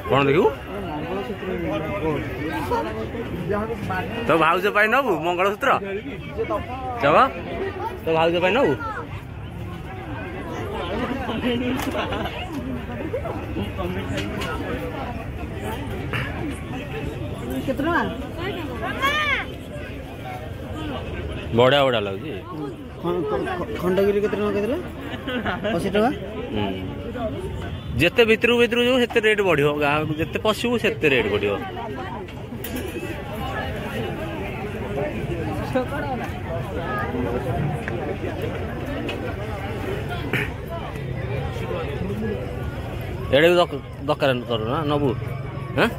कौन देखू तो भाउज नबू मंगलसूत्र चब तो भाउज नबू बड़ा बड़ा लगे खंडगिरी के 80 टका जिते भितर भितर जो सेते रेट बढ़ियो गाँव जिते पशु सेते रेट बढ़ियो एडे दरकार तर ना नबू हाँ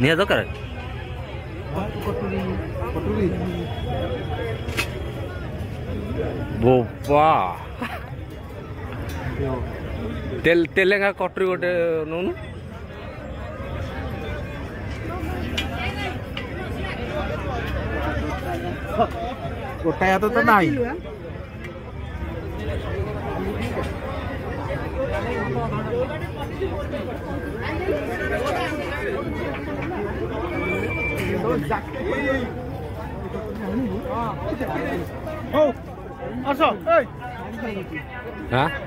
निहा दरकार बोपा तेलेंगा कटरी गोटे नौनु गोटाया तो नहीं हाँ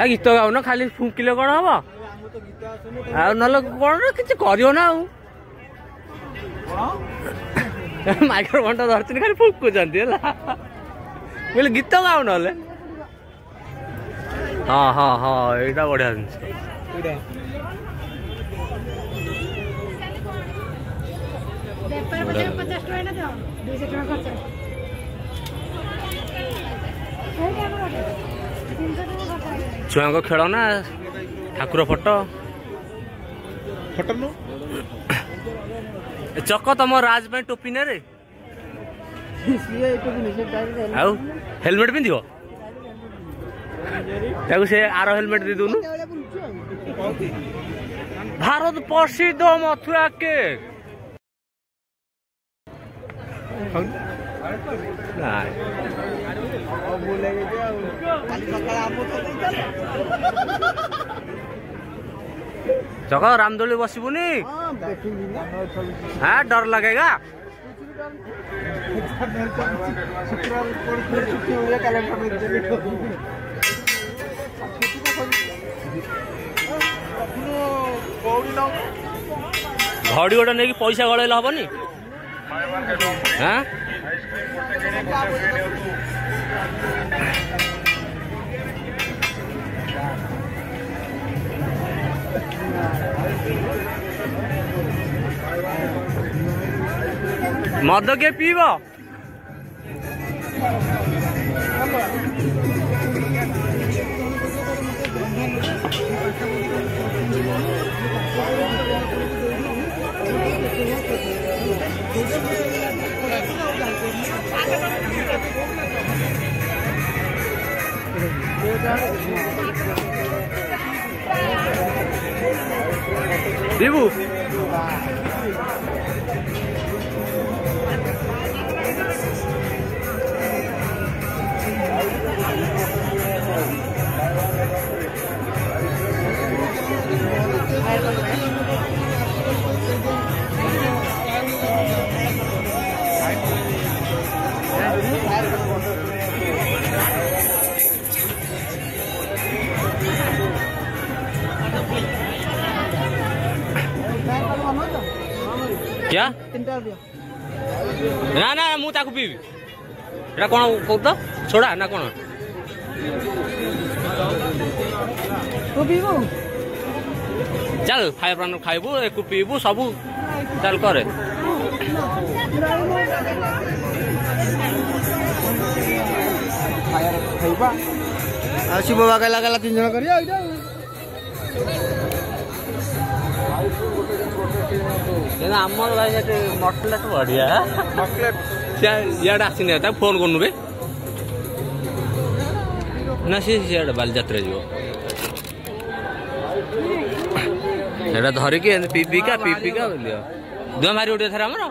गीत गाऊ ना खाली फुंकिले कौन हम कौन कि ना माइक्रोफोन तो धरती खाली फुकुचार बोले गीत गाऊ ना हाँ हाँ हाँ यहाँ बढ़िया जिन छुआ खेल ना ठाकुर फोटो फोटो चक तुम राज में टोपी ने रे हेलमेट पिंध से आर हेलमेट दे दूनु भारत प्रसिद्ध मथुरा केक चक रामदोली बसबुनी हाँ डर लगेगा घड़ी गोटे नहीं पैसा गड़ेल हेनी हाँ मद के पीब दीबू क्या ना ना मु ताकू पीबी एटा कौन कहू तो छोड़ा ना कौन चल खाइबू एक पीबू सबू चल करे शिव बाबा लगा 3 जन करिया आमर भाई मटलेट बढ़िया मटलेट ଇଆଡ଼େ ଆସିନି ତାକୁ ଫୋନ୍ କରୁନୁ ବେ ନା ସିଆଡ଼େ ବାଲିଯାତ୍ରା ଯିବ ସେଇଟା ଧରିକି ପିପିକା ବୋଲି ଧୂଆଁ ମାରି ଉଠେ ଥରେ ଆମର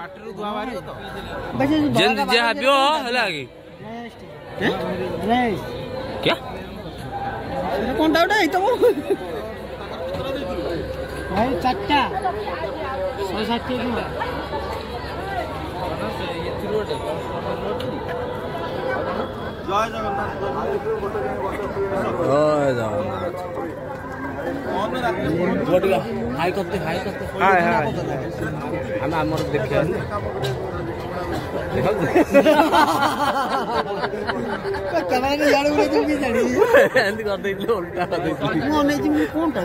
ଯେମିତି ଯାହା ପିଅ ହେଲା କି क्या কোনটা ওটা এই তো ভাই চারটা 660 টাকা জয় জগন্নাথ জয় জগন্নাথ গোটিকা হাই করতে হাই আমি আমার দেখিয়া कैमरा ने यार उड़े तुम भी जानी एंड कर देइले उल्टा कर देइले मैं नहीं कोनटा